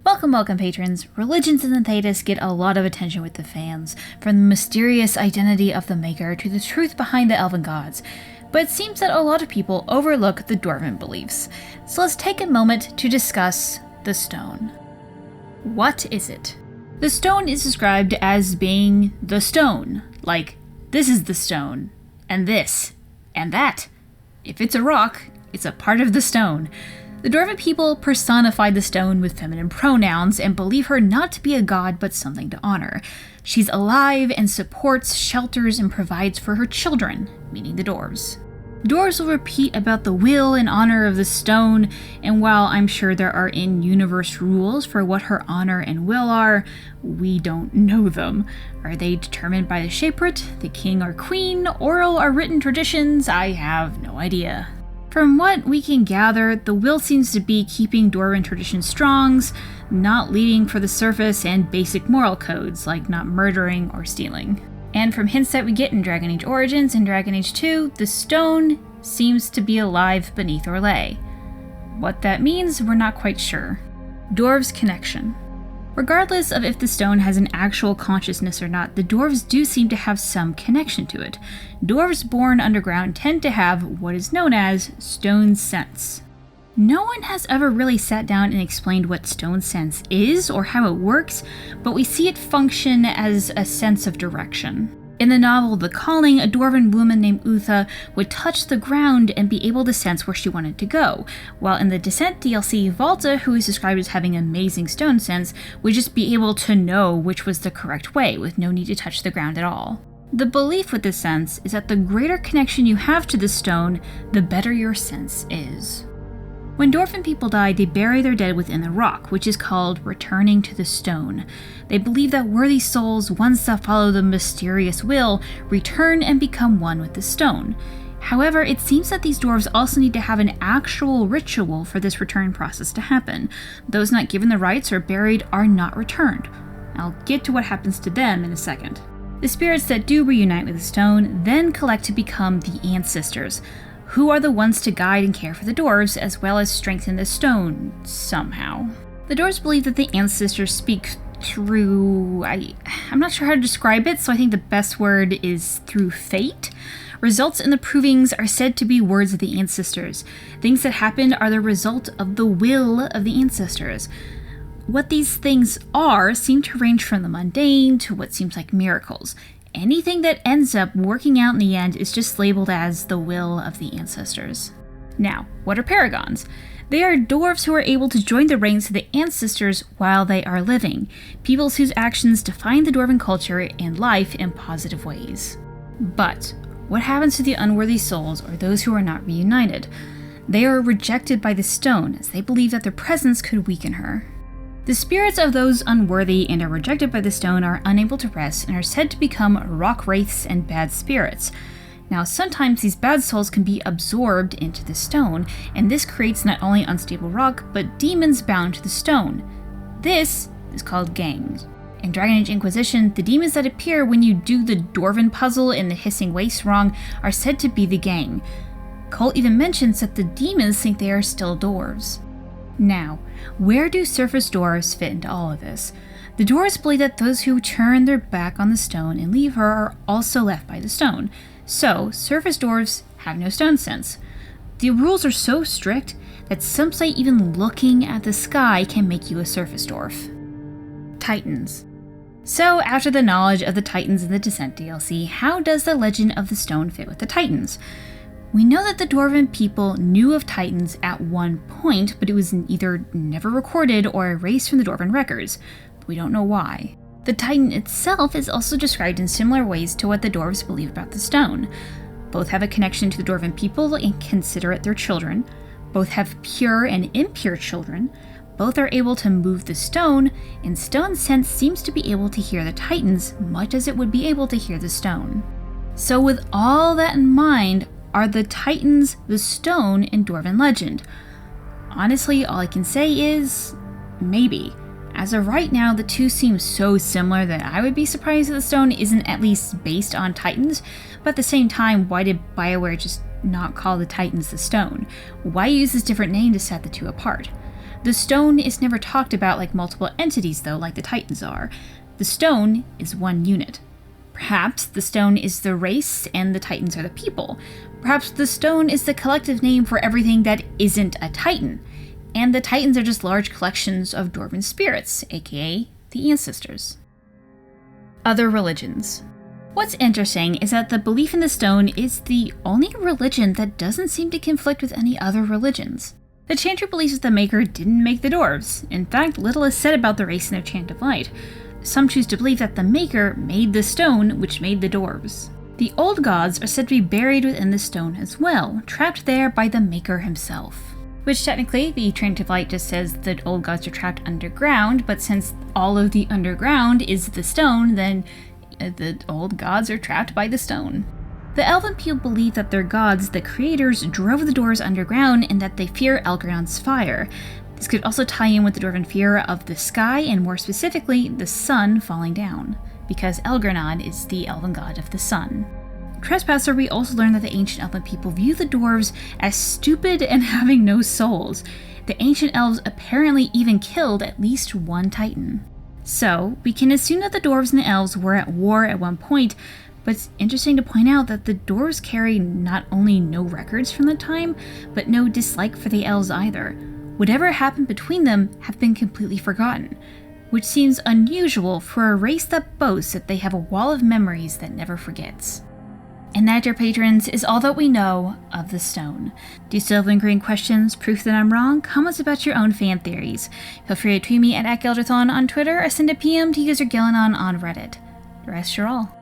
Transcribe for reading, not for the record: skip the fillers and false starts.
Welcome, patrons. Religions in the Thedas get a lot of attention with the fans, from the mysterious identity of the Maker to the truth behind the Elven gods. But it seems that a lot of people overlook the Dwarven beliefs. So let's take a moment to discuss the stone. What is it? The stone is described as being the stone. Like, this is the stone, and this, and that. If it's a rock, it's a part of the stone. The Dwarven people personify the stone with feminine pronouns and believe her not to be a god but something to honor. She's alive and supports, shelters, and provides for her children, meaning the dwarves. Dwarves will repeat about the will and honor of the stone, and while I'm sure there are in-universe rules for what her honor and will are, we don't know them. Are they determined by the sha--brytol, the king or queen, oral or written traditions? I have no idea. From what we can gather, the will seems to be keeping Dwarven tradition strong, not leading for the surface, and basic moral codes like not murdering or stealing. And from hints that we get in Dragon Age Origins and Dragon Age 2, the stone seems to be alive beneath Orlais. What that means, we're not quite sure. Dwarves' connection. Regardless of if the stone has an actual consciousness or not, the dwarves do seem to have some connection to it. Dwarves born underground tend to have what is known as stone sense. No one has ever really sat down and explained what stone sense is or how it works, but we see it function as a sense of direction. In the novel The Calling, a dwarven woman named Utha would touch the ground and be able to sense where she wanted to go, while in the Descent DLC, Valta, who is described as having amazing stone sense, would just be able to know which was the correct way, with no need to touch the ground at all. The belief with this sense is that the greater connection you have to the stone, the better your sense is. When Dwarven people die, they bury their dead within the rock, which is called returning to the stone. They believe that worthy souls, ones that follow the mysterious will, return and become one with the stone. However, it seems that these dwarves also need to have an actual ritual for this return process to happen. Those not given the rites or buried are not returned. I'll get to what happens to them in a second. The spirits that do reunite with the stone then collect to become the ancestors, who are the ones to guide and care for the dwarves, as well as strengthen the stone, somehow. The dwarves believe that the ancestors speak through... I'm not sure how to describe it, so I think the best word is through fate. Results in the provings are said to be words of the ancestors. Things that happen are the result of the will of the ancestors. What these things are seem to range from the mundane to what seems like miracles. Anything that ends up working out in the end is just labeled as the will of the ancestors. Now, what are Paragons? They are dwarves who are able to join the ranks of the ancestors while they are living, peoples whose actions define the Dwarven culture and life in positive ways. But what happens to the unworthy souls or those who are not reunited? They are rejected by the stone, as they believe that their presence could weaken her. The spirits of those unworthy and are rejected by the stone are unable to rest and are said to become rock wraiths and bad spirits. Now, sometimes these bad souls can be absorbed into the stone, and this creates not only unstable rock, but demons bound to the stone. This is called gangs. In Dragon Age Inquisition, the demons that appear when you do the Dwarven puzzle in the Hissing Waste wrong are said to be the gang. Cole even mentions that the demons think they are still dwarves. Now, where do surface dwarves fit into all of this? The dwarves believe that those who turn their back on the stone and leave her are also left by the stone. So, surface dwarves have no stone sense. The rules are so strict that some say even looking at the sky can make you a surface dwarf. Titans. So, after the knowledge of the Titans in the Descent DLC, how does the legend of the stone fit with the Titans? We know that the Dwarven people knew of Titans at one point, but it was either never recorded or erased from the Dwarven records. We don't know why. The Titan itself is also described in similar ways to what the dwarves believe about the stone. Both have a connection to the Dwarven people and consider it their children. Both have pure and impure children. Both are able to move the stone, and stone sense seems to be able to hear the Titans much as it would be able to hear the stone. So with all that in mind, are the Titans the stone in Dwarven legend? Honestly, all I can say is maybe. As of right now, the two seem so similar that I would be surprised that the stone isn't at least based on Titans, but at the same time, why did BioWare just not call the Titans the stone? Why use this different name to set the two apart? The stone is never talked about like multiple entities, though, like the Titans are. The stone is one unit. Perhaps the stone is the race and the Titans are the people. Perhaps the stone is the collective name for everything that isn't a Titan. And the Titans are just large collections of dwarven spirits, aka the ancestors. Other religions. What's interesting is that the belief in the stone is the only religion that doesn't seem to conflict with any other religions. The chanter believes that the Maker didn't make the dwarves. In fact, little is said about the race in their Chant of Light. Some choose to believe that the Maker made the stone, which made the dwarves. The old gods are said to be buried within the stone as well, trapped there by the Maker himself. Which technically, the Chant of Light just says that old gods are trapped underground, but since all of the underground is the stone, then the old gods are trapped by the stone. The Elven people believe that their gods, the creators, drove the doors underground and that they fear Elgron's fire. This could also tie in with the dwarven fear of the sky, and more specifically, the sun falling down, because Elgron is the Elven god of the sun. Trespasser, we also learn that the ancient Elven people view the dwarves as stupid and having no souls. The ancient elves apparently even killed at least one Titan. So, we can assume that the dwarves and the elves were at war at one point, but it's interesting to point out that the dwarves carry not only no records from the time, but no dislike for the elves either. Whatever happened between them have been completely forgotten, which seems unusual for a race that boasts that they have a wall of memories that never forgets. And that, dear patrons, is all that we know of the stone. Do you still have lingering questions, proof that I'm wrong, comments about your own fan theories? Feel free to tweet me at @Gelderthon on Twitter or send a PM to user Gillenon on Reddit. The rest are all.